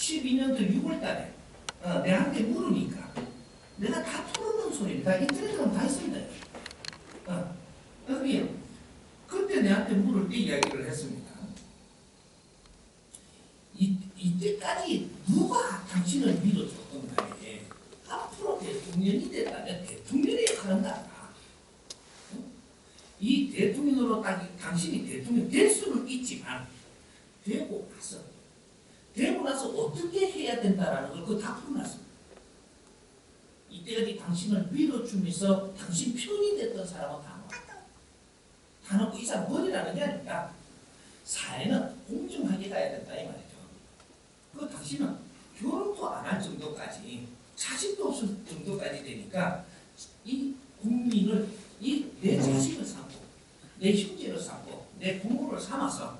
12년도 6월달에 내한테 물으니까 내가 다 털어놓은 소리입니다. 인터넷에 가면 다 있습니다. 그래서 그때 내한테 물을 때 이야기를 했습니다. 이때까지 누가 당신을 믿어줬던 간에 앞으로 대통령이 됐다면 대통령의 역할은 다르다. 이 대통령으로 당신이 대통령 될 수는 있지만 되고 나서 어떻게 해야 된다라는 걸 그거 다 풀어놨습니다. 이때까지 당신을 믿어주면서 당신 편이 됐던 사람은 다 놓고 이 사람 버리라는 게 아닙니다. 사회는 공정하게 가야 된다 이 말이죠. 그 당신은 결혼도 안 할 정도까지 자식도 없을 정도까지 되니까 이 국민을 내 자식을 삼고 내 형제를 삼고 내 부모를 삼아서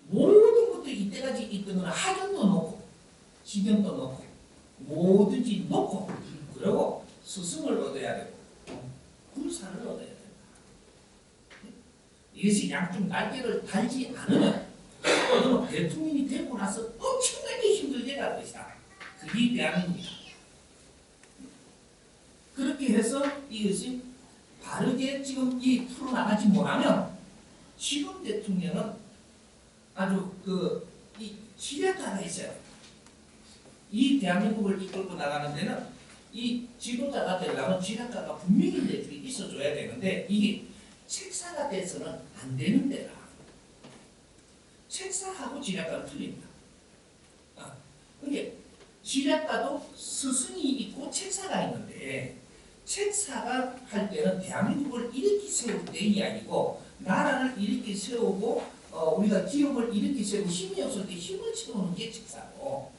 모든 것도 이때까지 있던 학연도 놓고 직연도 놓고 뭐든지 놓고 그리고 스승을 얻어야 되고 군사를 얻어야 된다. 이것이 양쪽 날개를 달지 않으면 너는 대통령이 되고 나서 엄청나게 힘들게 갈 것이다. 그게 대한민국이다. 그렇게 해서 이것이 바르게 지금 풀어나가지 못하면 지금 대통령은 아주 이 지략가가 있어요. 이 대한민국을 이끌고 나가는 데는 이 지도자가 되려면 지략가가 분명히 있어줘야 되는데 이게 책사가 돼서는 안 되는 데라. 책사하고 지략가는 틀립니다. 그게 지략가도 스승이 있고 책사가 있는데 책사가 할 때는 대한민국을 이렇게 세울 때 이야기고 나라를 이렇게 세우고 우리가 기업을 이렇게 세우고 힘이 없을 때 힘을 채우는 게 책사고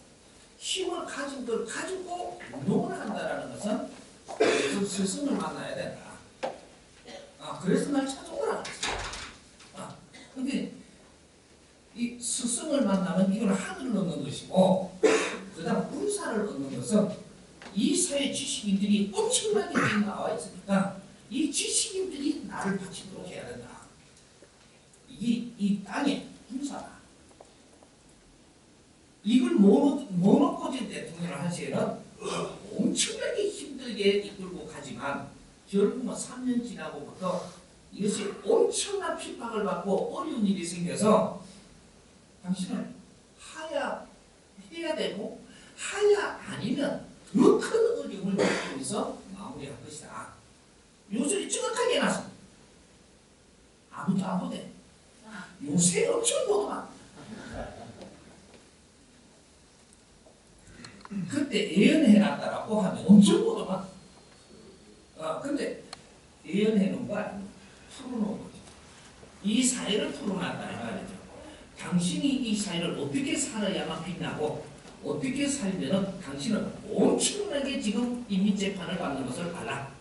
힘을 가진 걸 가지고 운동을 한다는 것은 그 스승을 만나야 된다. 그래서 날 찾아오라 그랬어요. 근데 이 스승을 만나면 이건 하늘을 얻는 것이고 그 다음 군사를 얻는 것은 이 사회 지식인들이 엄청나게 나와 있으니까 이 지식인들이 나를 바치도록 해야 된다. 이게 이 땅의 군사다. 이걸 모노코진 대통령을 한 시에는 엄청나게 힘들게 이끌고 가지만 결국은 3년 지나고부터 이것이 엄청난 핍박을 받고 어려운 일이 생겨서 당신은 하야 해야 되고 하야 아니면 더 큰 어려움을 겪으면서 마무리할 것이다. 요술이 정확하게 해놨어. 아무도 안 보대. 요새 엄청 보더만. 그때 예언해놨다라고 하면 엄청 보더만. 근데 예언해놓은 거 아니고 풀어놓은 거죠. 이 사회를 풀어놨다 이 말이죠. 당신이 이 사회를 어떻게 살아야만 빛나고 어떻게 살면은 당신은 엄청나게 지금 인민재판을 받는 것을 알아.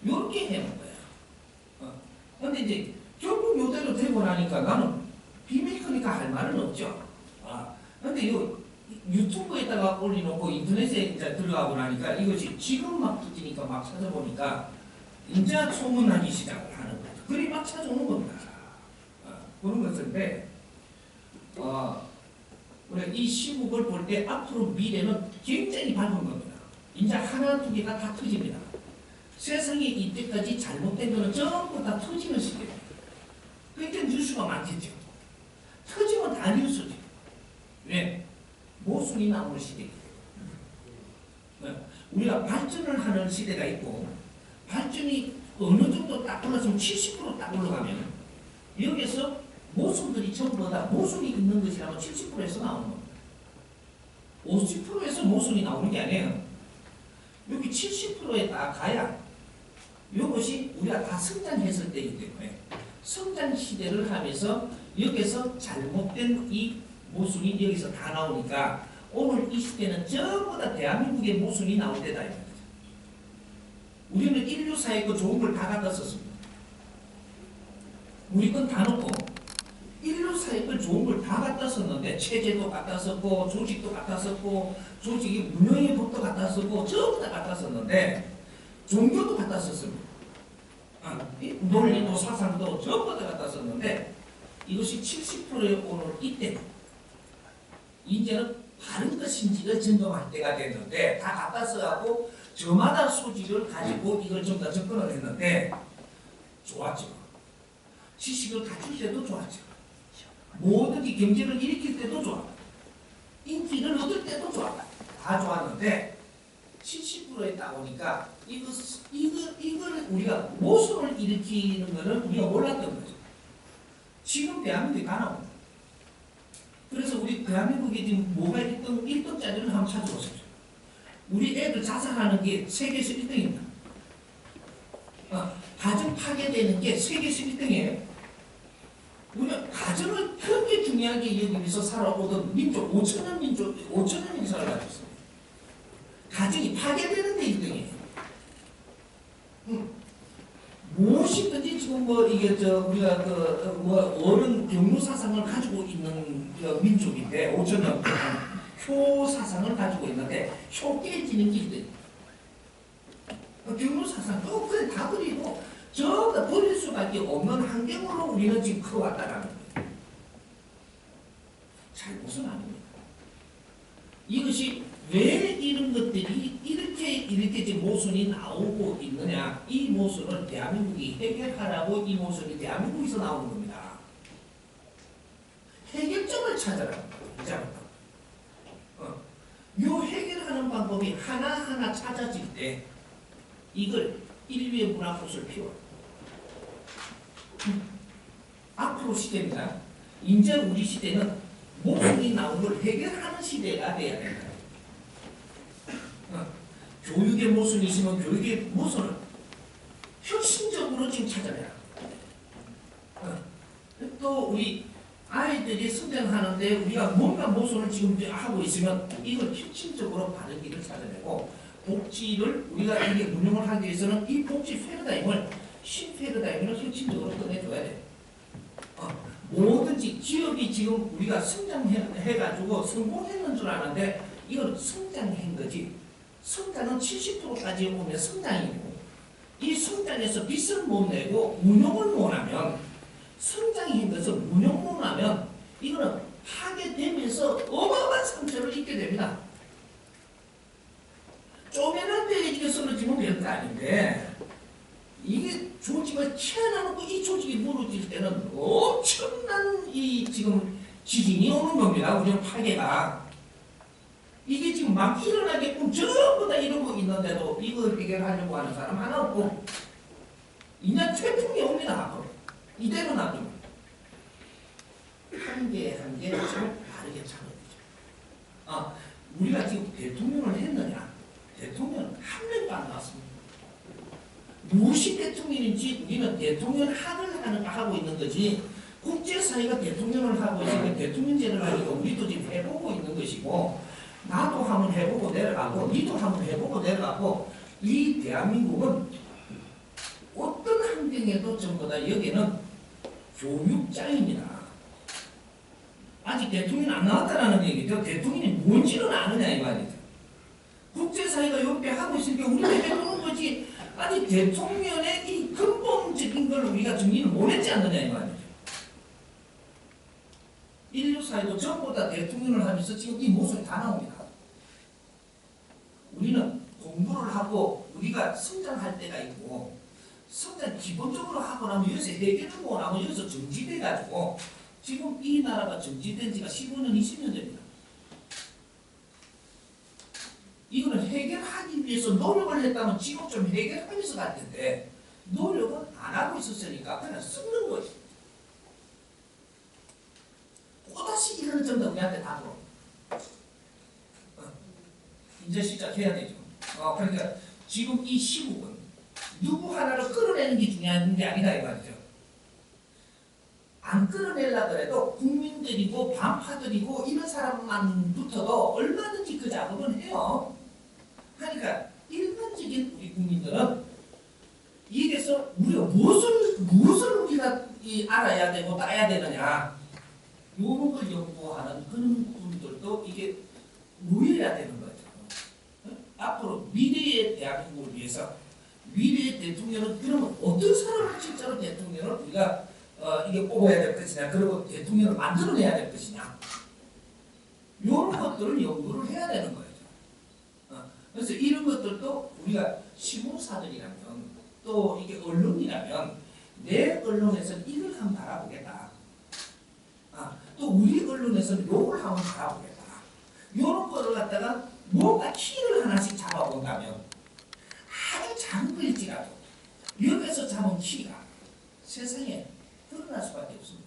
이렇게 해놓은 거야. 근데 이제 결국 요대로 되고 나니까 나는 비밀이니까 할 말은 없죠. 근데 요 유튜브에다가 올려놓고 인터넷에 이제 들어가고 나니까 이것이 지금 막 터지니까 막 찾아보니까 이제 소문나기 시작을 하는 거죠. 그리 막 찾아오는 겁니다. 그런 것인데 우리가 이 시국을 볼 때 앞으로 미래는 굉장히 밝은 겁니다. 이제 하나 두 개가 다 터집니다. 세상에 이때까지 잘못된 거는 전부 다 터지는 시대입니다. 그러니까 뉴스가 많겠죠. 터지면 다 뉴스죠. 왜? 모순이 나오는 시대이기 때문에. 우리가 발전을 하는 시대가 있고 발전이 어느 정도 딱 올라서면 70%딱 올라가면 여기에서 모순들이 전부 다 모순이 있는 것이라면 70%에서 나오는 겁니다. 50%에서 모순이 나오는 게 아니에요. 여기 70%에 딱 가야 이것이 우리가 다 성장했을 때이기 때문에 성장 시대를 하면서 여기서 잘못된 이 모순이 여기서 다 나오니까 오늘 이 시대는 전부 다 대한민국의 모순이 나올 때다. 우리는 인류사의 그 좋은 걸 다 갖다 썼습니다. 우리 건 다 놓고 인류사의 그 좋은 걸 다 갖다 썼는데 체제도 갖다 썼고 조직도 갖다 썼고 조직이 운영의 법도 갖다 썼고 전부 다 갖다 썼는데 종교도 갖다 썼습니다. 논리도 사상도 전부 다 갖다 썼는데 이것이 70%의 오늘 이때 이제는 바른 것인지를 점검할 때가 됐는데 다 갖다 써갖고 저마다 소지를 가지고 이걸 좀 더 접근을 했는데 좋았죠. 지식을 갖출 때도 좋았죠. 뭐든지 경제를 일으킬 때도 좋아. 인기를 얻을 때도 좋아. 다 좋았는데 70%에 따보니까 이걸 우리가 모순을 일으키는 거는 우리가 몰랐던 거죠. 지금 대한민국이 가나옵니다. 그래서 우리 대한민국에 지금 뭐가 1등짜리를 한번 찾아보십시오. 우리 애들 자살하는 게 세계에서 1등입니다. 가정 파괴되는 게 세계에서 1등이에요. 우리가 가정을 그렇게 중요하게 여기면서 살아오던 민족, 5천년 살아가고 있습니다. 가정이 파괴되는 데 1등이에요. 무엇이든지 지금 우리가 어른 경로 사상을 가지고 있는 민족인데 5천년 동안 효 사상을 가지고 있는데 효 깨지는 게 1등. 경로 사상 그래 다 버리고 전부 버릴 수밖에 없는 환경으로 우리는 지금 커왔다라는 거예요. 잘못은 아닙니다. 이것이 왜 이런 것들이 이렇게 지금 모순이 나오고 있느냐? 이 모순을 대한민국이 해결하라고 이 모순이 대한민국에서 나오는 겁니다. 해결점을 찾아라. 이제부터. 이 해결하는 방법이 하나하나 찾아질 때 이걸 인류의 문화꽃을 피워. 앞으로 시대입니다. 이제 우리 시대는 모순이 나온 걸 해결하는 시대가 돼야 된다. 교육의 모순이 있으면 교육의 모순을 혁신적으로 지금 찾아내라. 또 우리 아이들이 성장하는데 우리가 뭔가 모순을 지금 하고 있으면 이걸 혁신적으로 바른 길을 찾아내고 복지를 우리가 이게 운영을 하기 위해서는 이 복지 패러다임을 신패러다임을 혁신적으로 꺼내줘야 돼. 뭐든지 기업이 지금 우리가 성장해가지고 성공했는 줄 아는데 이건 성장한 거지. 성장은 70%까지 오면 성장이고 이 성장에서 빚을 못 내고 운용을 못 하면 성장한 것을 운용 못 하면 이거는 파괴되면서 어마어마한 상처를 입게 됩니다. 쪼매날 때 이게 쓰러지면 별거 아닌데 이게 조직을 채워놓고 이 조직이 무너질 때는 엄청난 이 지금 지진이 오는 겁니다. 우리는 파괴가. 이게 지금 막 일어나게끔 전부 다 이러고 있는데도 이걸 해결하려고 하는 사람 하나 없고 이제 태풍이 옵니다. 앞으로. 이대로 놔두면 한 개 한 개 잘 바르게 차거든요. 우리가 지금 대통령을 했느냐? 대통령은 한 명도 안 나왔습니다. 무엇이 대통령인지 우리는 대통령 학을 하고 있는 거지 국제사회가 대통령을 하고 있으니까 대통령제를 하니까 우리도 지금 해보고 있는 것이고 나도 한번 해보고 내려가고 니도 한번 해보고 내려가고 이 대한민국은 어떤 환경에도 전부 다 여기는 교육장입니다. 아직 대통령이 안 나왔다는 얘기죠. 대통령이 뭔지는 아느냐 이 말이죠. 국제사회가 이렇게 하고 있으니까 우리가 해보는 거지 아직 대통령의 이 근본적인 걸 우리가 정리를 못했지 않느냐 이 말이죠. 인류사회도 전부 다 대통령을 하면서 지금 이 모습이 다 나옵니다. 우리는 공부를 하고 우리가 성장할 때가 있고 성장 기본적으로 하고 나면 여기서 해결을 못 하고 여기서 정지돼가지고 지금 이 나라가 정지된 지가 15년, 20년 됩니다. 이거는 해결하기 위해서 노력을 했다면 지금 좀 해결하면서 갈 텐데 노력은 안 하고 있었으니까 그냥 썩는 거지. 또다시 이거는 전부 우리한테 다 들어. 이제 시작해야 되죠. 그러니까 지금 이 시국은 누구 하나를 끌어내는 게 중요한 게 아니다 이 말이죠. 안 끌어내려고 해도 국민들이고 반파들이고 이런 사람만 붙어도 얼마든지 그 작업은 해요. 그러니까 일반적인 우리 국민들은 이래서 우리가 무엇을 우리가 알아야 되고 따야 되느냐 이런 걸 연구하는 그런 분들도 이게 모여야 되는 거죠. 앞으로 미래의 대한민국을 위해서 미래의 대통령은 그러면 어떤 사람을 진짜로 대통령을 우리가 이게 뽑아야 될 것이냐 그리고 대통령을 만들어내야 될 것이냐 이런 것들을 연구를 해야 되는 거예요. 그래서 이런 것들도 우리가 신문사들이라면 또 이게 언론이라면 내 언론에서는 이걸 한번 달아보겠다. 또 우리 언론에서는 요걸 한번 달아보겠다. 요런 거를 갖다가 뭔가 키를 하나씩 잡아본다면 아주 작은 거일지라도 여기서 잡은 키가 세상에 드러날 수밖에 없습니다.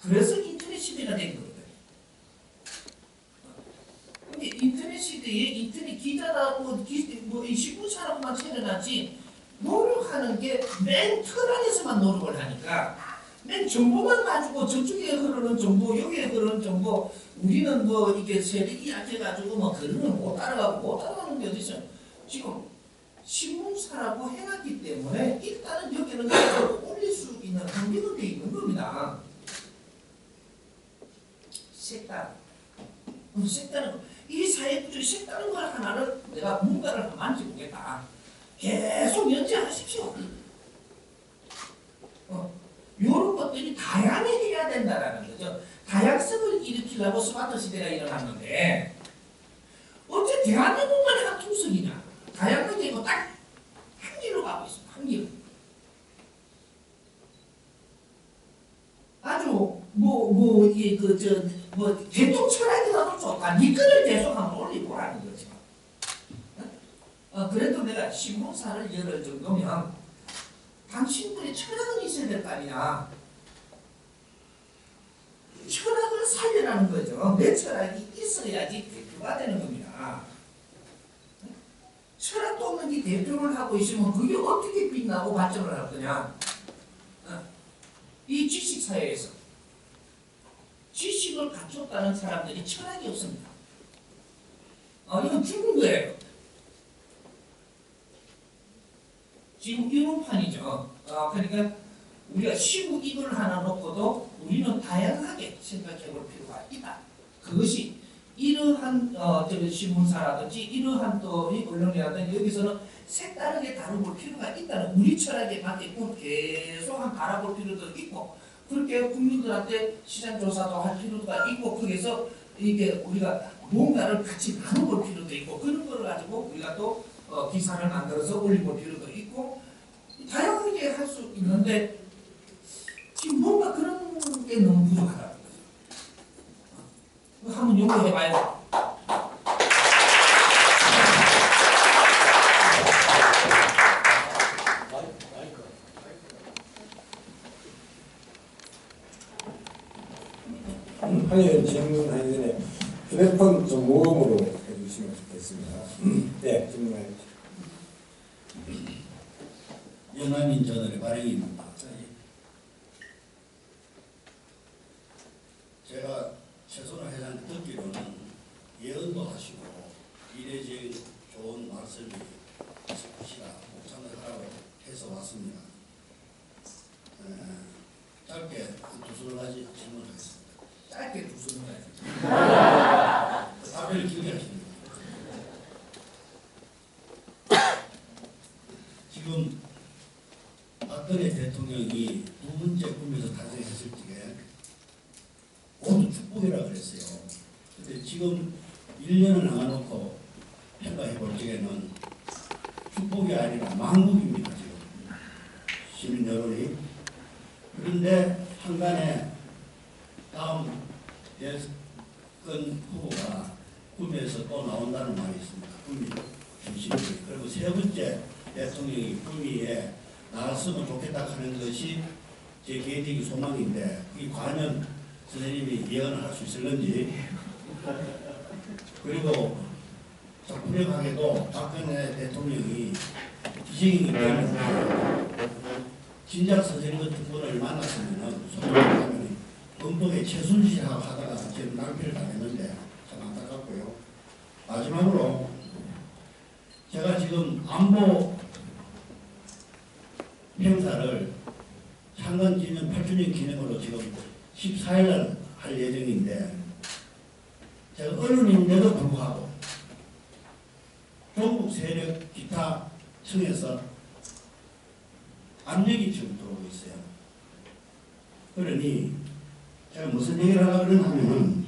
그래서 인터넷 시대가 된 거거든요. 근데 인터넷 시대에 인터넷 기자라고 뭐 신문사라고만 채워놨지 노력하는 게 맨 털안에서만 노력을 하니까 맨 정보만 가지고 저쪽에 흐르는 정보 여기에 흐르는 정보 우리는 뭐 이게 세력이 약해가지고 뭐 그런 걸 못 따라가고 못 따라가는 게 어딨어. 지금 신문사라고 해놨기 때문에 일단은 여기는 올릴 수 있는 환경은 돼 있는 겁니다. 색다른 이 사회 구조에 색다른 걸 하나를 내가 뭔가를 만져보겠다. 계속 연재하십시오. 이런 것들이 다양해져야 된다라는 거죠. 다양성을 일으키려고 스마트 시대가 일어났는데 어째 대한민국만 한 투석이냐. 다양하게 되고 딱 한 길로 가고 있습니다. 한 길로. 아주 대통 철학이라도 좋다. 니 거를 계속 한번 올리보라는 거죠. 그래도 내가 신문사를 열을 정도면 당신들이 철학은 있어야 될 거 아니냐. 철학을 살리라는 거죠. 내 철학이 있어야지 대표가 되는 겁니다. 철학도 없는 게 대표를 하고 있으면 그게 어떻게 빛나고 발전을 할 거냐. 이 지식사회에서 지식을 갖췄다는 사람들이 철학이 없습니다. 이건 죽은 거예요. 지금 이론판이죠. 그러니까 우리가 시국 이걸 하나 놓고도 우리는 다양하게 생각해 볼 필요가 있다. 그것이 이러한 신문사라든지 이러한 또 언론이라든지 여기서는 색다르게 다뤄볼 필요가 있다는 우리 철학에 맞게끔 계속 한 바라볼 필요도 있고 그렇게 국민들한테 시장조사도 할 필요가 있고 거기서 이게 우리가 뭔가를 같이 나눠볼 필요도 있고 그런 걸 가지고 우리가 또 기사를 만들어서 올려볼 필요도 있고 다양하게 할 수 있는데 지금 뭔가 그런 게 너무 부족하다는 거죠. 한번 연구해봐요. 한 의원 질문하기 전에 휴대폰 좀 모음으로 해주시면 좋겠습니다. 네, 질문해 주시죠. 연안인 저널의 발행입니다. 제가 최선호 회장 듣기로는 예언도 하시고 미래적인 좋은 말씀이 있으시라 목청을 하라고 해서 왔습니다. 짧게 두 가지 질문하겠습니다. 짧게 두 손을 해야죠. 답변을 길게 하십니다. 지금 박근혜 대통령이 두 번째 꿈에서 탄생했을 때 모두 축복이라 그랬어요. 근데 지금 1년을 남아놓고 평가해 볼 적에는 축복이 아니라 망국입니다. 지금 시민 여론이. 그런데 한간에 다음 대선 후보가 꿈에서 또 나온다는 말이 있습니다. 꿈이 중심이. 그리고 세 번째 대통령이 꿈위에 나왔으면 좋겠다 하는 것이 제 개인적인 소망인데 이 과연 선생님이 예언을 할 수 있을런지. 그리고 불행하게도 박근혜 대통령이 기생이기 때문에 진작 선생님 같은 분을 만났으면 소통하면 범법에 최순실하고 하다가 지금 낭패를 당했는데 참 안타깝고요. 마지막으로 제가 지금 안보 행사를 창건 기념 8주년 기념으로 지금 14일날 할 예정인데 제가 언론인데도 불구하고 종북 세력 기타 층에서 압력이 지금 들어오고 있어요. 그러니 제가 무슨 얘기를 하려고 그러냐면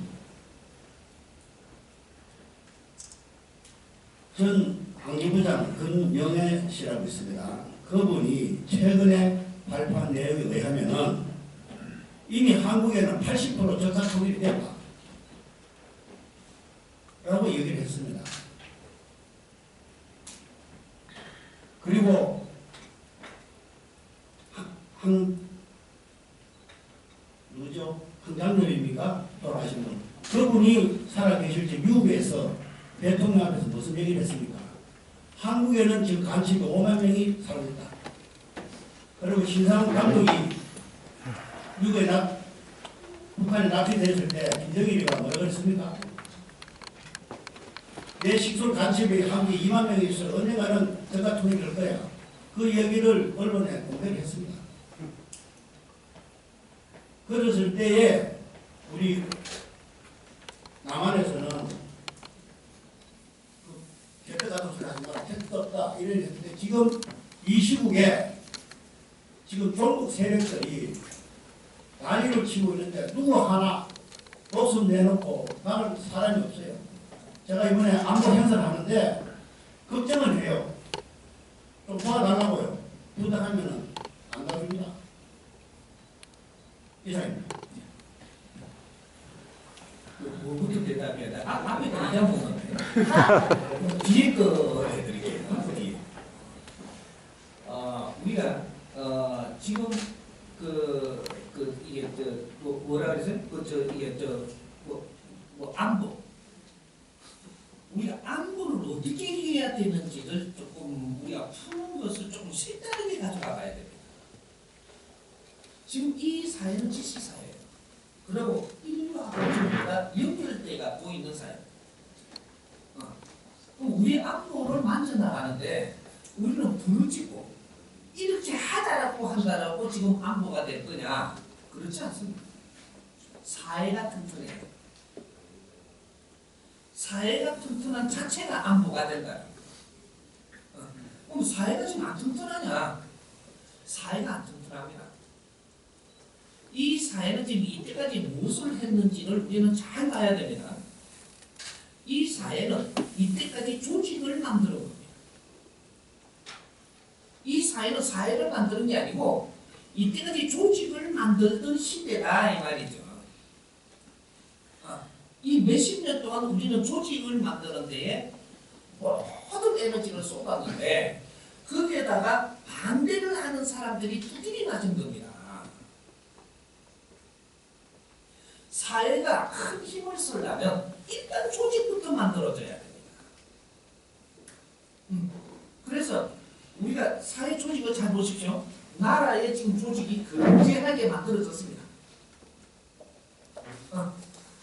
전 안기부장 근영애 씨라고 있습니다. 그분이 최근에 발표한 내용에 의하면은 이미 한국에는 80% 저가 통일이 됐다 라고 얘기를 했습니다. 그리고 누구죠? 한장로입니까? 돌아가신 분. 그분이 살아계실 때 미국에서 대통령 앞에서 무슨 얘기를 했습니까? 한국에는 지금 간첩이 5만 명이 살고 있다. 그리고 신상훈 감독이 미국에 북한에 납치됐을 때 김정일이가 뭐라고 했습니까? 내 식솔 간첩이 한국에 2만 명이 있어 언젠가는 저가 통일될 거야. 그 얘기를 언론에 공개를 했습니다. 그랬을 때에 우리 남한에서는 개표 같은 소리 하지 마라. 택도 없다. 이런 했는데 지금 이 시국에 지금 종북 세력들이 난리를 치고 있는데 누구 하나 목숨 내놓고 나는 사람이 없어요. 제가 이번에 안보 행사를 하는데 걱정은 해요. 좀 도와달라고요. 부탁하면은 안 도와줍니다. 이상입니다. 뭐부터 대답해야 돼? 앞에 얘기한 부분 뒤에 거 해드릴게요. 뒤에. 우리가 지금 이게 뭐라 그랬어요? 안보. 우리가 안보를 어떻게 해야 되는지를 조금 우리가 푸는 것을 조금 색다르게 가져가 봐야 됩니다. 지금 이 사회는 지식 사회예요. 그리고 인류하고 전부가 연결대가 보이는 사회. 그럼 우리 안보를 만져나가는데 우리는 부르짖고 이렇게 하자라고 한다라고 지금 안보가 될 거냐? 그렇지 않습니다. 사회가 튼튼해요. 사회가 튼튼한 자체가 안보가 된다. 그럼 사회가 지금 안 튼튼하냐? 사회가 안 튼튼합니다. 이 사회는 지금 이때까지 무엇을 했는지를 우리는 잘 봐야 됩니다. 이 사회는 이때까지 조직을 만들어 봅니다. 이 사회는 사회를 만드는 게 아니고 이때까지 조직을 만들던 시대다 이 말이죠. 이 몇십 년 동안 우리는 조직을 만드는 데에 모든 에너지를 쏟았는데 거기에다가 반대를 하는 사람들이 두들이 맞은 겁니다. 사회가 큰 힘을 쓰려면 일단 조직부터 만들어져야 됩니다. 그래서 우리가 사회 조직을 잘 보십시오. 나라의 지금 조직이 근제하게 만들어졌습니다.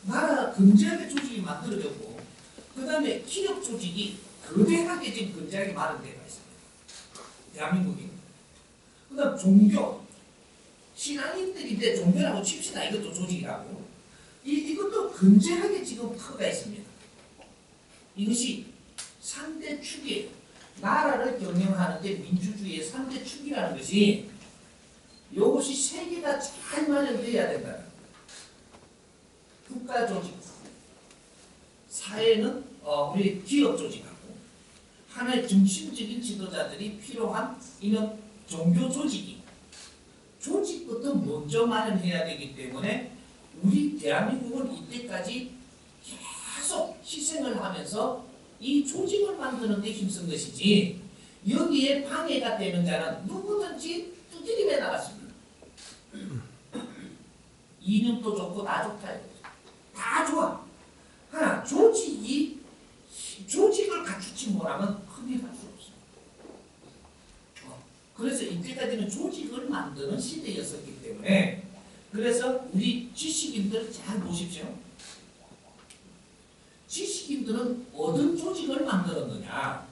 나라 근제하게 조직이 만들어졌고 그 다음에 기업 조직이 거대하게 지금 근제하게 마련되어 있습니다. 대한민국이. 그 다음 종교. 신앙인들인데 종교라고 칩시다. 이것도 조직이라고. 이것도 근제하게 지금 커가 있습니다. 이것이 3대 축이에요. 나라를 경영하는데 민주주의의 3대 축이라는 것이 이것이 세 개가 잘 마련되어야 된다. 국가 조직, 사회는 우리 기업 조직하고 하나의 중심적인 지도자들이 필요한 이런 종교 조직이 조직부터 먼저 마련해야 되기 때문에 우리 대한민국은 이때까지 계속 희생을 하면서 이 조직을 만드는 데 힘쓴 것이지 여기에 방해가 되는 자는 누구든지 두드림에 나갔습니다. 이념도 좋고 다 좋다. 다 좋아. 하나 조직을 갖추지 못하면 큰일 날 수 없어. 그래서 이때까지는 조직을 만드는 시대였었기 때문에 그래서 우리 지식인들 잘 보십시오. 지식인들은 어떤 조직을 만들었느냐?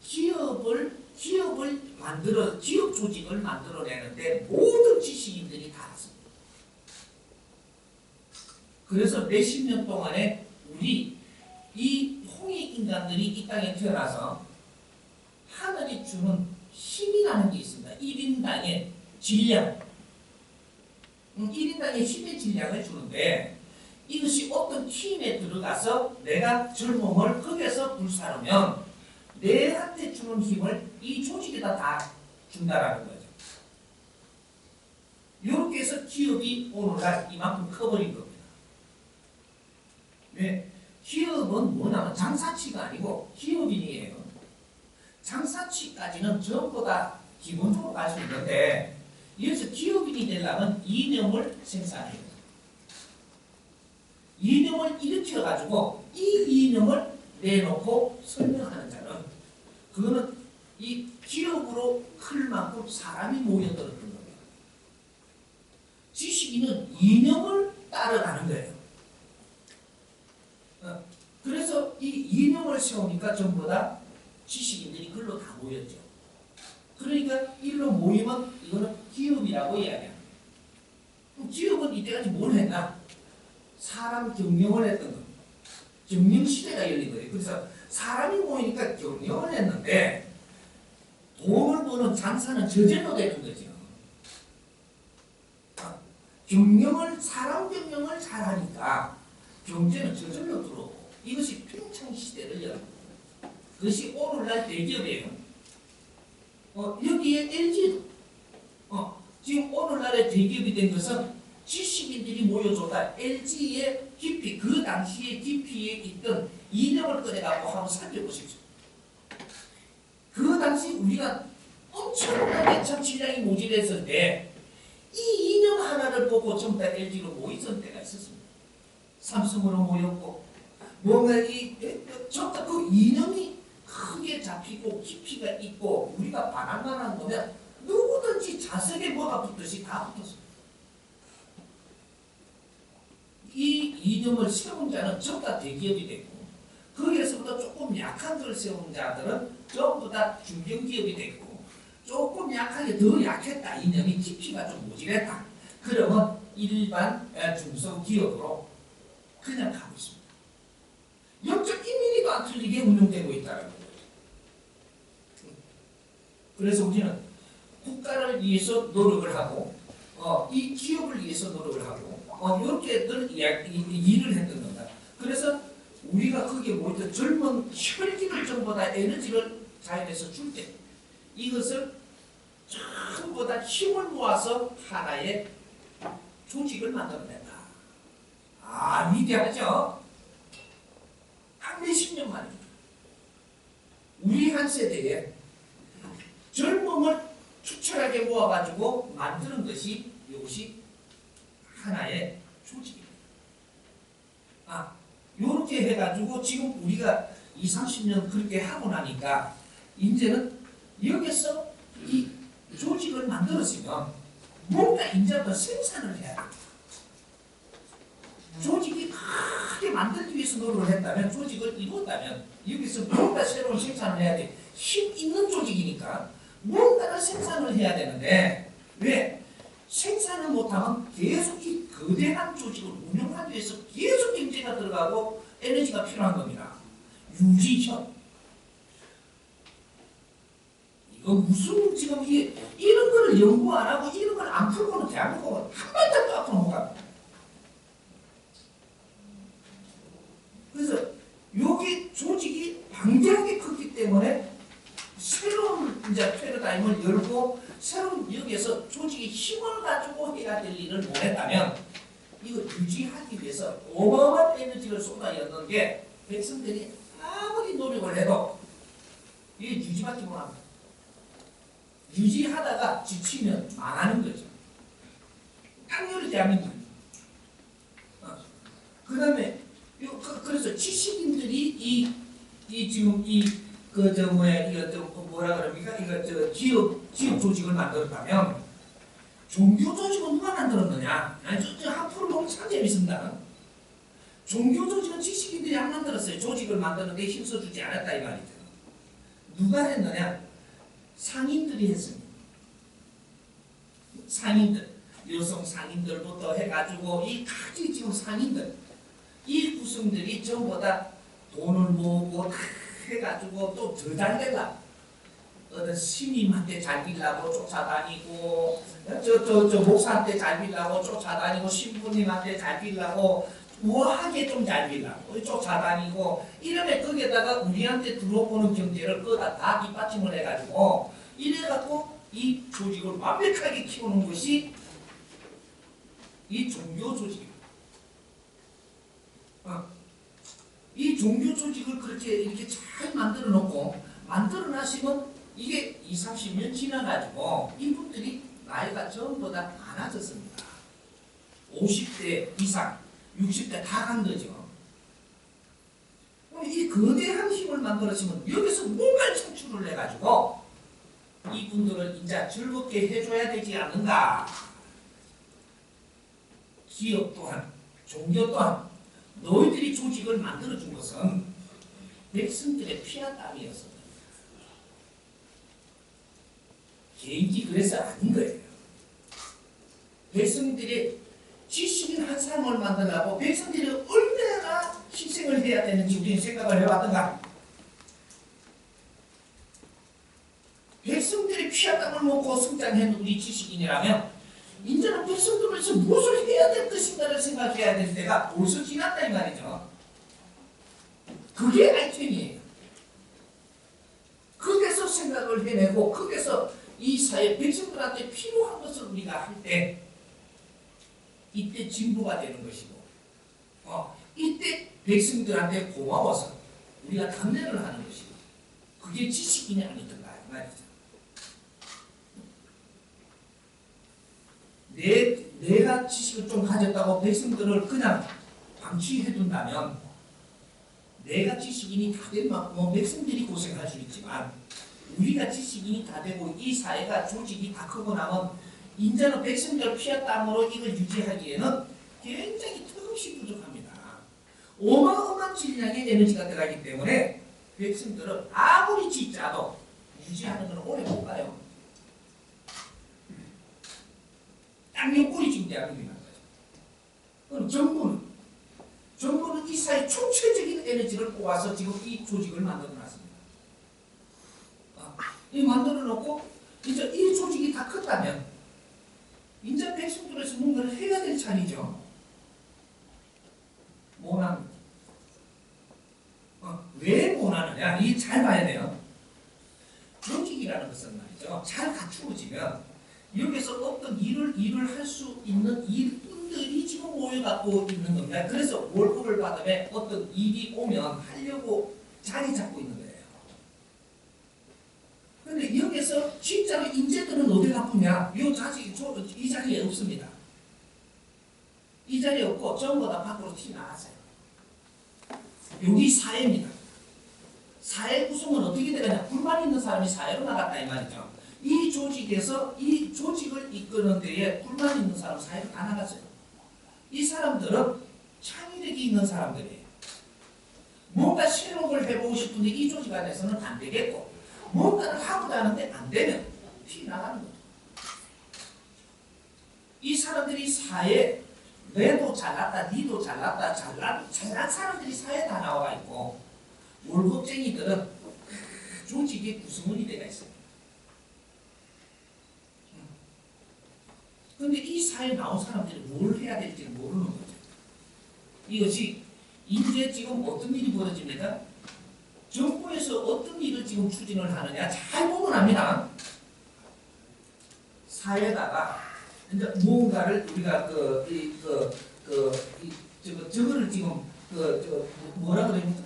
기업 조직을 만들어내는데 모든 지식인들이 다 왔습니다. 그래서 몇십 년 동안에 우리 이 홍익 인간들이 이 땅에 태어나서 하늘이 주는 힘이라는 게 있습니다. 1인당의 질량. 1인당의 힘의 질량을 주는데 이것이 어떤 팀에 들어가서 내가 젊음을 거기에서 불사르면 내한테 주는 힘을 이 조직에다 다 준다라는 거죠. 이렇게 해서 기업이 오늘날 이만큼 커버린 겁니다. 왜? 기업은 뭐냐면 장사치가 아니고 기업인이에요. 장사치까지는 전부 다 기본적으로 갈 수 있는데, 이래서 기업인이 되려면 이념을 생산해요. 이념을 일으켜가지고 이 이념을 내놓고 설명하는 자는, 그거는 이 기업으로 클 만큼 사람이 모여들었던 겁니다. 지식인은 이념을 따라가는 거예요. 그래서 이 이념을 세우니까 전부 다 지식인들이 글로 다 모였죠. 그러니까 일로 모이면 이거는 기업이라고 이야기합니다. 기업은 이때까지 뭘 했나? 사람 경영을 했던 겁니다. 경영시대가 열린 거예요. 그래서 사람이 모이니까 경영을 했는데, 돈을 버는 장사는 저절로 되는 거죠. 사람 경영을 잘하니까 경제는 저절로 들어오고, 이것이 팽창시대를 열고, 그것이 오늘날 대기업이에요. 여기에 LG도 지금 오늘날의 대기업이 된 것은 지식인들이 모여줬다. LG의 깊이, 그 당시의 깊이에 있던 이념을 꺼내갖고 한번 살펴보십시오. 그 당시 우리가 엄청나게 참치량이 모질했을 때 이 이념 하나를 보고 전부 다 LG로 모이던 때가 있었습니다. 삼성으로 모였고, 뭔가 전부 다 그 이념이 크게 잡히고 깊이가 있고, 우리가 반항만 보면 누구든지 자석에 뭐가 붙듯이 다 붙었습니다. 이 이념을 세운 자는 전부 다 대기업이 됐고, 거기에서부터 조금 약한 걸 세운 자들은 전부 다 중견기업이 됐고, 조금 약하게 더 약했다, 이념이 깊이가 좀 모질했다, 그러면 일반 중소기업으로 그냥 가고 있습니다. 0.1mm도 안 틀리게 운영되고 있다는 거예요. 그래서 우리는 국가를 위해서 노력을 하고, 이 기업을 위해서 노력을 하고, 이렇게들 일을 했던 겁니다. 그래서 우리가 거기에 모였던 젊은 혈기를 전부 다 에너지를 자연에서 줄 때, 이것을 전부 다 힘을 모아서 하나의 조직을 만들어낸다. 아, 위대하죠? 한 몇십 년 만입니다. 우리 한 세대에 젊음을 투철하게 모아가지고 만드는 것이 이것이 하나의 조직입니다. 요렇게 해가지고 지금 우리가 20, 30년 그렇게 하고 나니까 이제는 여기서 이 조직을 만들었으면 뭔가 이제부터 생산을 해야 돼요. 조직이 크게 만들기 위해서 노력을 했다면, 조직을 이뤘다면 여기서 뭔가 새로운 생산을 해야 돼. 힘 있는 조직이니까 뭔가를 생산을 해야 되는데, 왜? 생산을 못하면 계속 이 거대한 조직을 운영하기 위해서 계속 경제가 들어가고 에너지가 필요한 겁니다. 유지현. 이거 무슨 지금 이런 거를 연구 안 하고 이런 걸 안 풀고는 대한민국은 한 발짝도 앞으로 못 갑니다. 그래서 여기 조직이 방대하게 컸기 때문에 새로운 이제 패러다임을 열고, 새로운 여기에서 조직이 힘을 가지고 해야 될 일을 못했다면 이걸 유지하기 위해서 어마어마한 에너지를 쏟아였는 게, 백성들이 아무리 노력을 해도 이게 유지밖에 못합니다. 유지하다가 지치면 망하는 거죠. 당연히 대한민국입니다. 그 다음에 그래서 지식인들이 지금 뭐라 그럽니까? 기업 조직을 만들었다면, 종교 조직은 누가 만들었느냐? 한 프로 보면 참 재밌습니다. 종교 조직은 지식인들이 안 만들었어요. 조직을 만드는데 힘써주지 않았다 이 말이죠. 누가 했느냐? 상인들이 했습니다. 상인들, 여성 상인들부터 해가지고 이 가지 지금 상인들, 이 구성들이 전부 다 돈을 모으고 다 해가지고 또 더 잘 되려고, 어떤 스님한테 잘 빌라고 쫓아다니고, 저 목사한테 잘 빌라고 쫓아다니고, 신부님한테 잘 빌라고 우아하게 좀 잘 빌라고 쫓아다니고 이러면 거기에다가 우리한테 들어오는 경제를 거기다 다 뒷받침을 해가지고 이래갖고 이 조직을 완벽하게 키우는 것이 이 종교 조직입니다. 이 종교 조직을 그렇게 이렇게 잘 만들어 놓고 만들어 놨으면 이게 20, 30년 지나가지고 이분들이 나이가 전부 다 많아졌습니다. 50대 이상, 60대 다 간 거죠. 이 거대한 힘을 만들었으면 여기서 뭔가 창출을 해가지고 이분들을 이제 즐겁게 해줘야 되지 않는가. 기업 또한, 종교 또한 너희들이 조직을 만들어준 것은 백성들의 피와 땀이었습니다. 개인이 그래서 아닌 거예요. 백성들의 지식인 한 사람을 만들려고 백성들이 얼마나 희생을 해야 되는지 우리는 생각을 해봤던가. 백성들이 피와 땀을 먹고 성장한 우리 지식인이라면 이제는 백성들을 위해서 무엇을 해야 될 것인가를 생각해야 될 때가 벌써 지났다 이 말이죠. 그게 아이템이에요. 거기서 생각을 해내고 거기서 이 사회 백성들한테 필요한 것을 우리가 할 때 이때 진보가 되는 것이고 이때 백성들한테 고마워서 우리가 감내를 하는 것이고 그게 지식인이 아니던가 이 말이죠. 내가 지식을 좀 가졌다고 백성들을 그냥 방치해둔다면 내가 지식인이 다 된 만큼 백성들이 고생할 수 있지만 우리가 지식인이 다 되고 이 사회가 조직이 다 크고 나면 이제는 백성들 피와 땀으로 이걸 유지하기에는 굉장히 턱없이 부족합니다. 어마어마한 질량의 에너지가 들어가기 때문에 백성들은 아무리 짓자도 유지하는 건 오래 못 가요. 땅용 꼴이 지금 대한민국이 난 거죠. 그럼 정부는 이 사회 총체적인 에너지를 뽑아서 지금 이 조직을 만들어 놨습니다. 이 만들어 놓고 이제 이 조직이 다 컸다면 이제 백성들에서 뭔가를 해야 될 차례죠. 못합니다. 왜 못하느냐? 이 잘 봐야 돼요. 조직이라는 것은 말이죠. 잘 갖추어지면 여기서 어떤 일을 할 수 있는 일꾼들이 지금 모여갖고 있는 겁니다. 그래서 월급을 받으면 어떤 일이 오면 하려고 자리 잡고 있는 거예요. 그런데 여기서 진짜로 인재들은 어디 가쁘냐? 이 자리에 없습니다. 이 자리에 없고 전부 다 밖으로 튀어나왔어요. 여기 사회입니다. 사회 구성은 어떻게 되느냐? 불만 있는 사람이 사회로 나갔다 이 말이죠. 이 조직에서 이 조직을 이끄는 데에 불만 있는 사람 사회로 다 나갔어요. 이 사람들은 창의력이 있는 사람들이에요. 뭔가 새로운 걸 해보고 싶은데 이 조직 안에서는 안 되겠고 뭔가를 하고자 하는데 안 되면 튀어나가는 거죠. 이 사람들이 사회 내도 잘났다, 니도 잘났다, 잘난 사람들이 사회에 다 나와 있고 월급쟁이들은 조직의 구성원이 되어 있어요. 그런데 이 사회에 나온 사람들이 뭘 해야 될지 모르는 거죠. 이것이 이제 지금 어떤 일이 벌어집니까? 정부에서 어떤 일을 지금 추진을 하느냐 잘 보면 압니다. 사회에다가 이제 무언가를 우리가 저거를 지금 뭐라 그럽니까?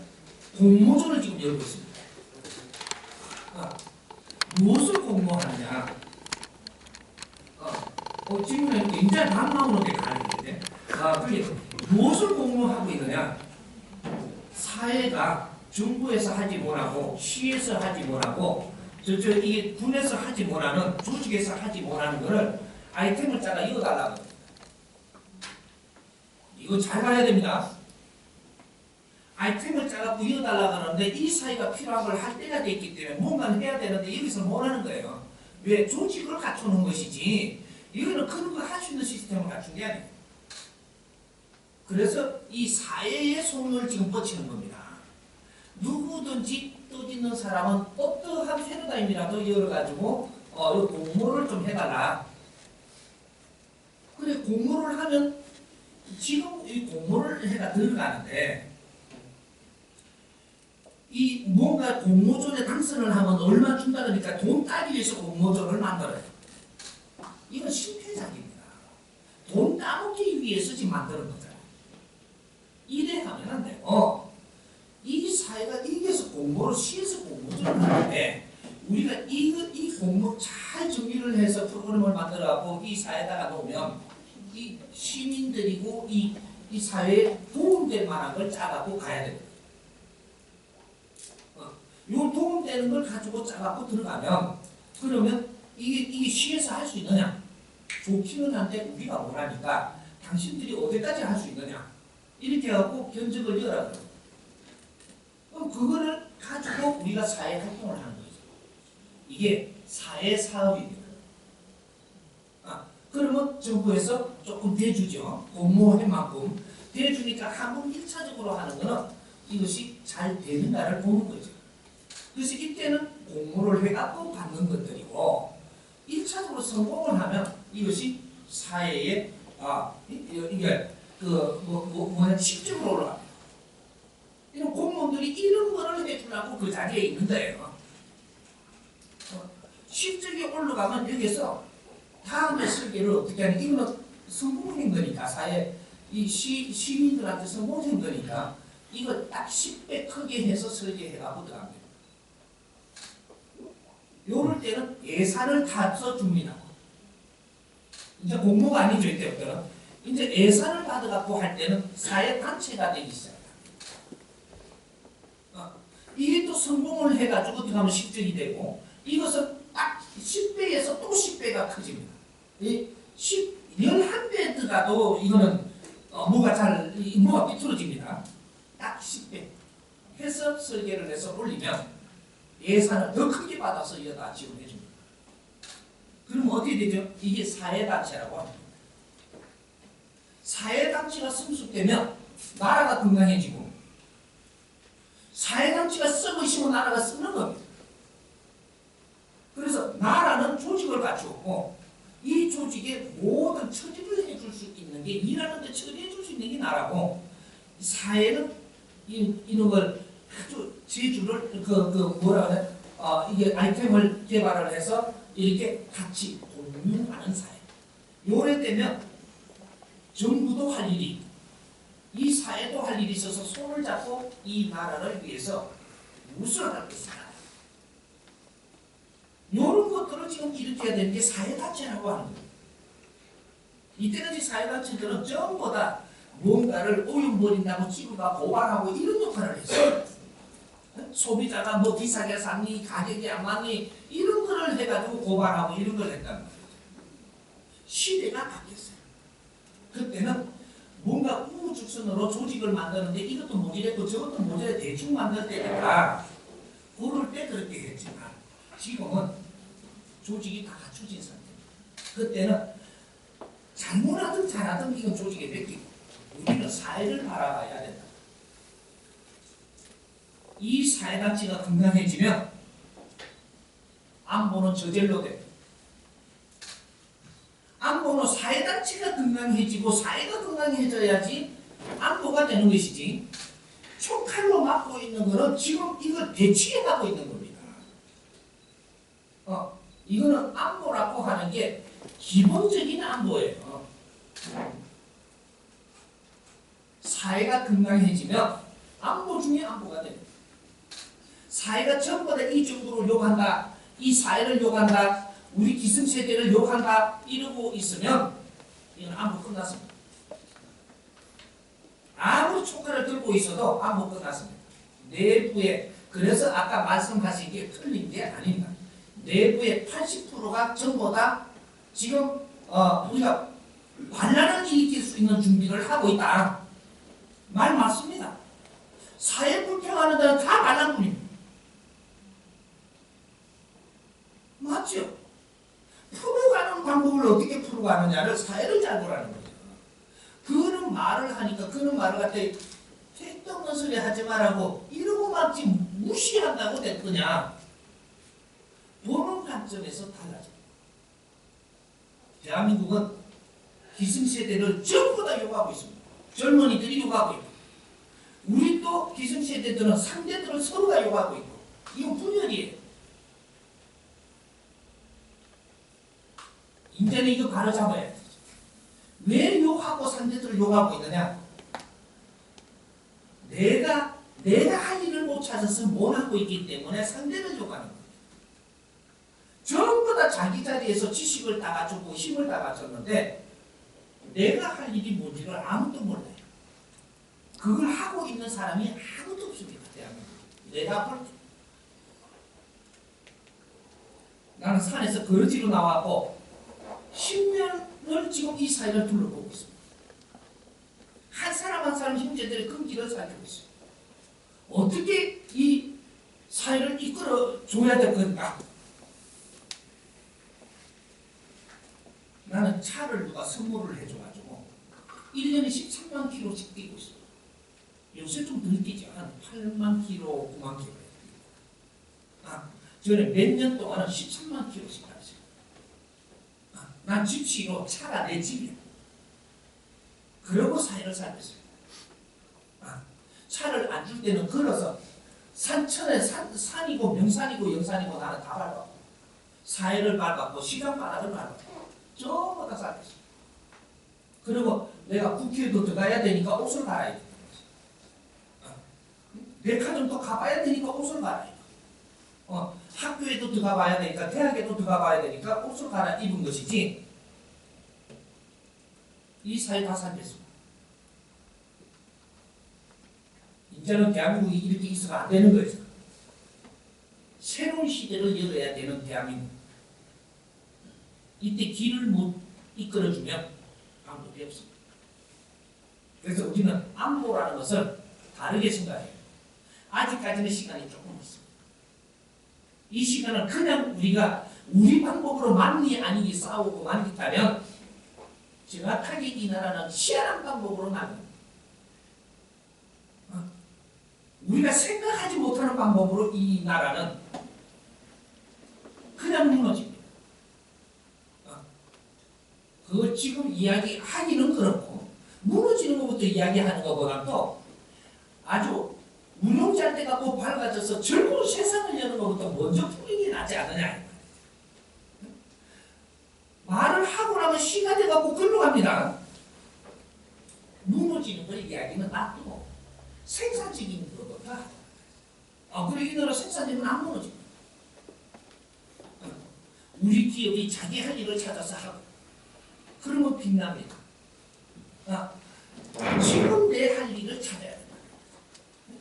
공모전을 지금 열고 있습니다. 무엇을 공모하느냐? 질문에 굉장히 반망으로 가는데, 그게 무엇을 공모하고 있느냐? 사회가 정부에서 하지 못하고 시에서 하지 못하고 이게 군에서 하지 못하는 조직에서 하지 못하는 거를 아이템을 짜가 이어달라고. 이거 잘 봐야 됩니다. 아이템을 짜갖고 이어달라고 하는데 이 사회가 필요한 걸 할 때가 됐기 때문에 뭔가를 해야 되는데 여기서 못 하는 거예요. 왜? 조직을 갖추는 것이지 이거는 그런 거 할 수 있는 시스템을 갖춘 게 아니에요. 그래서 이 사회의 손을 지금 뻗치는 겁니다. 누구든지 뜻 있는 사람은 어떠한 패러다임이라도 열어가지고 공모를 좀 해달라. 그래 공모를 하면 지금 이 공모를 해가 들어가는데 이 뭔가 공모전에 당선을 하면 얼마 준다 그러니까 돈 따기 위해서 공모전을 만들어요. 이건 실패작입니다. 돈 따먹기 위해서 지금 만드는 거잖아요. 이래 하면 안 돼요. 이 사회가 이게서 공모를 시에서 공모전을 하는데 우리가 이 공모 잘 정리를 해서 프로그램을 만들어갖고 이 사회에다가 놓으면 이 시민들이고 이 사회에 도움될 만한 걸 짜갖고 가야 됩니다. 요 도움되는 걸 가지고 짜갖고 들어가면 그러면 이게 시에서 할 수 있느냐? 좋기는 한데 우리가 원하니까 당신들이 어디까지 할 수 있느냐? 이렇게 해갖고 견적을 열어요. 그럼 그거를 가지고 우리가 사회 활동을 하는 거죠. 이게 사회 사업입니다. 그러면 정부에서 조금 대주죠. 공모할 만큼 대주니까 한번 1차적으로 하는 거는 이것이 잘 되는가를 보는 거죠. 그래서 이때는 공모를 해갖고 받는 것들이고 1차적으로 성공을 하면 이것이 사회에 이게 실적으로 올라갑니다. 이런 공무원들이 이런 거를 해주려고 그 자리에 있는 거예요. 실적이 올라가면 여기서 다음에 설계를 어떻게 하냐. 이거는 성공인 거니까 사회 이 시민들한테 성공인 거니까 이거 딱 10배 크게 해서 설계해가고 들어갑니다. 요럴 때는 예산을 다 써줍니다. 이제 공모가 아니죠, 이때부터는. 이제 예산을 받아갖고 할 때는 사회단체가 되기 시작합니다. 이게 또 성공을 해가지고 들어가면 실적이 되고 이것은 딱 10배에서 또 10배가 커집니다. 이 11배 들어가도 이거는 뭐가 삐뚤어집니다. 딱 10배 해서 설계를 해서 올리면 예산을 더 크게 받아서 이어다 지원해 줍니다. 그러면 어떻게 되죠? 이게 사회단체라고 합니다. 사회단체가 성숙되면 나라가 건강해지고 사회단체가 썩어 있으면 나라가 썩는 겁니다. 그래서 나라는 조직을 갖추었고 이 조직에 모든 처리를 해줄 수 있는 게 일하는 데 처리해 줄 수 있는 게 나라고 사회는 이런 걸 아주 제주를 뭐라 그래? 이게 아이템을 개발을 해서 이렇게 같이 공유하는 사회. 요래 되면 정부도 할 일이 이 사회도 할 일이 있어서 손을 잡고 이 나라를 위해서 무엇을 할 것인가. 이런 것들을 지금 일으켜야 되는 게 사회단체라고 하는 거예요. 이때까지 사회단체들은 전부 다 뭔가를 오염버린다고 찍어가 고발하고 이런 역할을 했어요. 소비자가 뭐 비싸게 샀니, 가격이 안 맞니 이런 거를 해가지고 고발하고 이런 걸 했단 말이에요. 시대가 바뀌었어요. 그때는 뭔가 우후죽순으로 조직을 만드는데 이것도 모자랐고 저것도 모자라 대충 만들 때니까 그럴 때 그렇게 했지만 지금은 조직이 다 갖춰진 상태입니다. 그때는 잘못하든 잘하든 이건 조직에 맡기고 우리는 사회를 바라봐야 된다. 이 사회단체가 건강해지면 안보는 저절로 돼. 안보는 사회단체가 건강해지고 사회가 건강해져야지 안보가 되는 것이지 총칼로 막고 있는 거는 지금 이걸 대치해가고 있는 겁니다. 이거는 안보라고 하는 게 기본적인 안보예요. 사회가 건강해지면 안보 중에 안보가 됩니다. 사회가 전부 다 이 정도로 욕한다, 이 사회를 욕한다, 우리 기성세대를 욕한다 이러고 있으면 이건 안보 끝났습니다. 아무리 총칼을 들고 있어도 안보 끝났습니다. 내부에 그래서 아까 말씀하신 게 틀린 게 아닙니다. 내부의 80%가 전부 다 지금 우리가 반란을 일으킬 수 있는 준비를 하고 있다. 말 맞습니다. 사회 불평하는 데는 다 반란군입니다. 맞죠? 풀어가는 방법을 어떻게 풀어가느냐를 사회를 잘 보라는 거죠. 그는 말을 하니까 그는 말을 갖다 택도 없는 소리 하지 말라고 이러고만 지금 무시한다고 될 거냐. 보는 관점에서 달라집니다. 대한민국은 기성세대를 전부 다 욕하고 있습니다. 젊은이들이 욕하고 있고, 우리 또 기성세대들은 상대들을 서로가 욕하고 있고, 이거 분열이에요. 이제는 이거 바로잡아야 돼. 왜 욕하고 상대들을 욕하고 있느냐? 내가 할 일을 못 찾아서 못 하고 있기 때문에 상대를 욕하는 거예요. 전부 다 자기 자리에서 지식을 다 갖추고 힘을 다 갖췄는데 내가 할 일이 뭔지를 아무도 몰라요. 그걸 하고 있는 사람이 아무도 없습니다. 대한민국. 내가 볼 때. 나는 산에서 거지로 나왔고 10년을 지금 이 사회를 둘러보고 있습니다. 한 사람 한 사람 형제들의 근기를 살피고 있어요. 어떻게 이 사회를 이끌어 줘야 될 건가? 나는 차를 누가 선물을 해줘가지고 1년에 13만 킬로씩 뛰고 있어요. 요새 좀 덜 뛰죠. 한 8만 킬로, 9만 킬로. 전에 몇 년 동안은 13만 킬로씩 갔어요. 난 집시로 차가 내 집이야. 그러고 사회를 살았어요. 차를 안 줄 때는 걸어서 산천에 산이고 명산이고 영산이고 나는 다 밟았고 사회를 밟았고 시간 바닥을 밟았고 전부 다 살았어요. 그리고 내가 국회에도 들어가야 되니까 옷을 갈아야 돼. 백화점도 가봐야 되니까 옷을 갈아야 돼. 학교에도 들어가봐야 되니까 대학에도 들어가봐야 되니까 옷을 갈아입은 것이지 이 사회 다 살겠습니다. 이제는 대한민국이 이렇게 있어가 안 되는 거예요. 새로운 시대를 열어야 되는 대한민국. 이때 길을 못 이끌어주면 방법이 없습니다. 그래서 우리는 안보라는 것을 다르게 생각해요. 아직까지는 시간이 조금 있습니다. 이 시간은 그냥 우리가 우리 방법으로 맞니 아니니 싸우고 말겠다면 정확하게 이 나라는 희한한 방법으로 나갑니다. 우리가 생각하지 못하는 방법으로 이 나라는 그냥 무너집니다. 그걸 지금 이야기하기는 그렇고 무너지는 것부터 이야기하는 것보다도 아주 운용잘 때 갖고 밝아져서 즐거운 세상을 여는 것부터 먼저 풀리는 게 낫지 않느냐. 말을 하고 나면 시가 돼갖고 글로 갑니다. 무너지는 걸 이야기는 놔두고 생산적인 것보다 그리고 이 나라 생산적인 안 무너집니다. 우리 기업이 자기 할 일을 찾아서 하고 그러면 빛납니다. 지금 내 할 일을 찾아야 된다.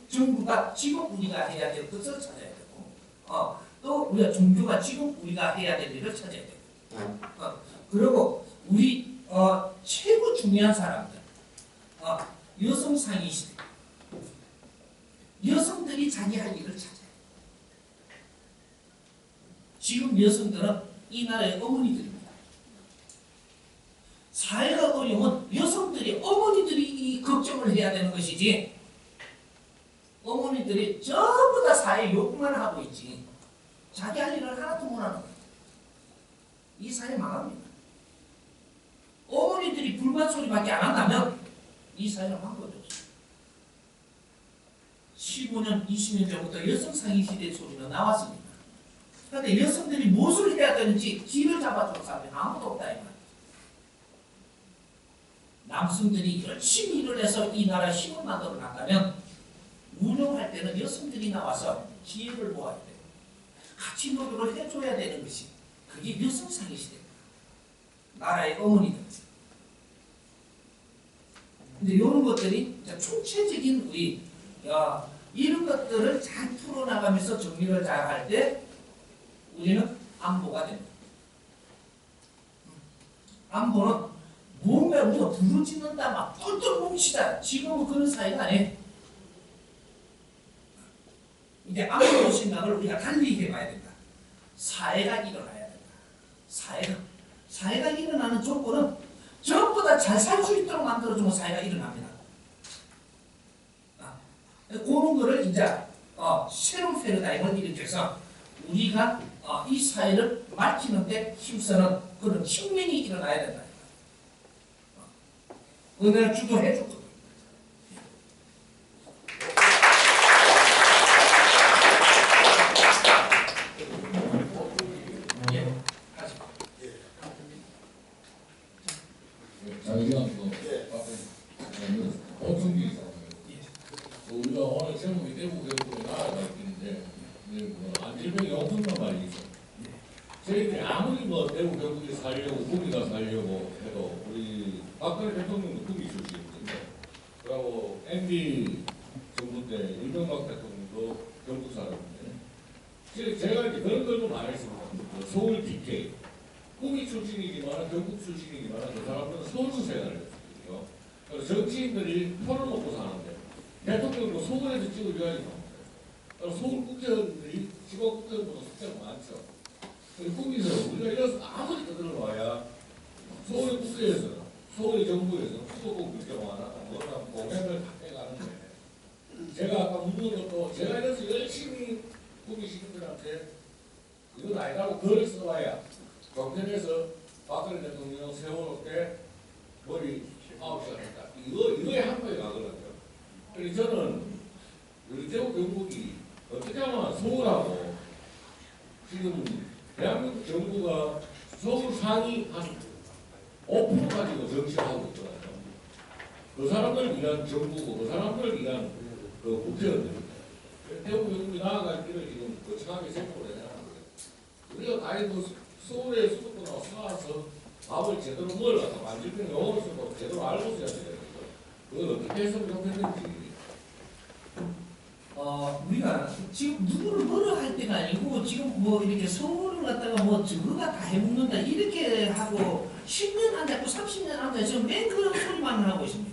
정부가 지금 우리가 해야 될 것을 찾아야 되고 또 우리가 종교가 지금 우리가 해야 될 일을 찾아야 되고 그리고 우리 최고 중요한 사람들 여성 상위 시대 여성들이 자기 할 일을 찾아야 돼요. 지금 여성들은 이 나라의 어머니들입니다. 사회가 어려우면 여성들이 어머니들이 이 걱정을 해야 되는 것이지 어머니들이 전부 다 사회 욕만 하고 있지 자기 할 일을 하나도 못하는 거예요. 이 사회 망합니다. 어머니들이 불만 소리밖에 안 한다면 이 사회는 망한 거죠. 15년, 20년 전부터 여성 상위 시대 소리는 나왔습니다. 그런데 여성들이 무엇을 해야 되는지 길을 잡아주는 사람이 아무도 없다. 이 말이에요. 남성들이 열심히 일을 해서 이 나라의 힘을 만들어 놨다면 운영할 때는 여성들이 나와서 기회를 모아야 돼요. 같이 노력을 해줘야 되는 것이 그게 여성 상위 시대입니다. 나라의 어머니들. 근데 이런 것들이 총체적인 우리 이런 것들을 잘 풀어나가면서 정리를 잘 할 때 우리는 안보가 됩니다. 안보는 뭔가 우리가 부르짖는다 막 똘똘 뭉치다 지금은 그런 사이가 아니에요. 이제 안보 생각을 우리가 달리 해봐야 된다. 사회가 일어나야 된다. 사회가 일어나는 조건은 전부 다 잘 살 수 있도록 만들어주면 사회가 일어납니다. 그런 거를 이제 새로운 패러다임을 일으켜서 우리가 이 사회를 밝히는데 힘쓰는 그런 혁명이 일어나야 된다. 은혜를 주도해 줬거든. 우리가 오늘 제목이 대구 교육부에 나라가 있는데 안질병이 없었단 말이죠. 저희들이 아무리 뭐 대구 경북이 살려고 구미가 살려고 해도 우리 박근혜 대통령도 구미 출신이거든요. 그리고 MB 정부 때 이명박 대통령도 경북 사람인데 제가 이제 그런 걸도 말했습니다. 서울 DK 구미 출신이지만 경북 출신이지만 그 사람들은 서울서 생활을 했거든요. 그래서 정치인들이 표를 먹고 사는데 대통령도 서울에서 찍어줘야지. 서울 국회의원들이 지방 국회의원보다 숫자가 많죠. 국민에서 우리가 이래서 아무리 떠들어봐야 서울의 국회에서 서울의 정부에서 수도권 국회와나 뭐나 공약을 다 빼가는데 제가 아까 묻는 것도 제가 이래서 열심히 국민 시민들한테 이건 아니라고 글을 써봐야 정편에서 박근혜 대통령 세월호 때 머리 9시간 했다. 이거에 한 거에 가거든요. 그래서 저는 우리 대구 경북이 어떻게 하면 서울하고 지금 대한민국 정부가 서울 상위 한 5% 가지고 정치하고 있거든요. 그 사람들 위한 정부고 그 사람들 위한 그 국회의원들입니다. 대구 경북이 나아갈 길을 지금 거창하게 생각을 해놨는데 우리가 다이 서울에 수도권하고 싸워서 밥을 제대로 먹으러 가서 만질병이 오면서도 제대로 알고 있어야 되거든요. 그걸 어떻게 해서 좋겠는지. 우리가 지금 누구를 뭐라 할 때가 아니고 지금 뭐 이렇게 서울을 갖다가 뭐 저거가 다 해먹는다 이렇게 하고 10년 앉았고 30년 앉아 지금 맨 그런 소리만 하고 있습니다.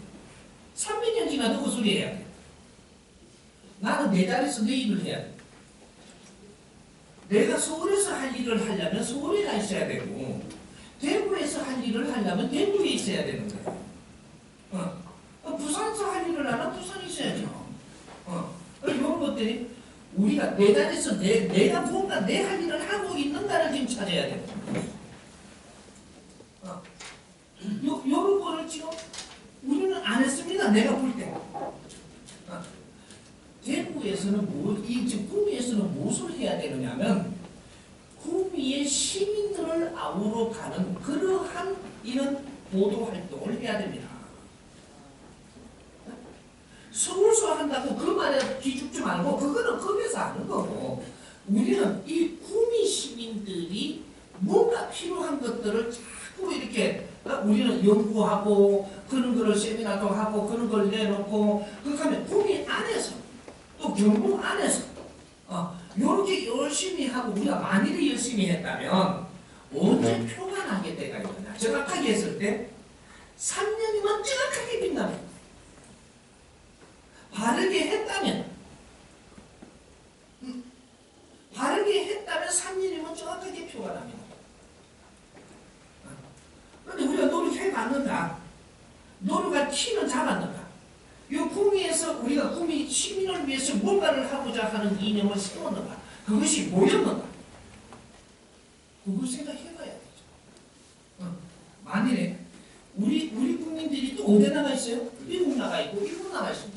300년 지나도 그 소리 해야 돼. 나는 내 자리에서 내 일을 해야 돼. 내가 서울에서 할 일을 하려면 서울에 가 있어야 되고 대구에서 할 일을 하려면 대구에 있어야 되는 거야. 부산에서 할 일을 하려면 부산에 있어야죠. 이런 것들이 우리가 내 자리에서 내가 뭔가 내 할 일을 하고 있는가를 지금 찾아야 돼. 요런 거를 지금 우리는 안 했습니다. 내가 볼 때. 대구에서는 지금 구미에서는 무엇을 해야 되느냐면 구미의 시민들을 아우러 가는 그러한 이런 보도 활동을 해야 됩니다. 서울서 한다고 그 말에 기죽지 말고 그거는 거기서 하는 거고 우리는 이 구미 시민들이 뭔가 필요한 것들을 자꾸 이렇게 우리는 연구하고 그런 거를 세미나도 하고 그런 걸 내놓고 그렇게 하면 구미 안에서 또 경북 안에서 이렇게 열심히 하고 우리가 만일에 열심히 했다면 언제 표가 나게 때가 있느냐 정확하게 했을 때 3년이면 정확하게 빛납니다. 바르게 했다면 3년이면 정확하게 표가 납니다. 그런데 우리가 노력해 봤는가? 노력할 키는 잡았는가? 이 구미에서 우리가 구미 시민을 위해서 뭔가를 하고자 하는 이념을 세웠는가? 그것이 뭐였는가? 그걸 생각해봐야 되죠. 만일에 우리 국민들이 또 어디 나가 있어요? 미국 나가 있고 일본 나가 있습니다.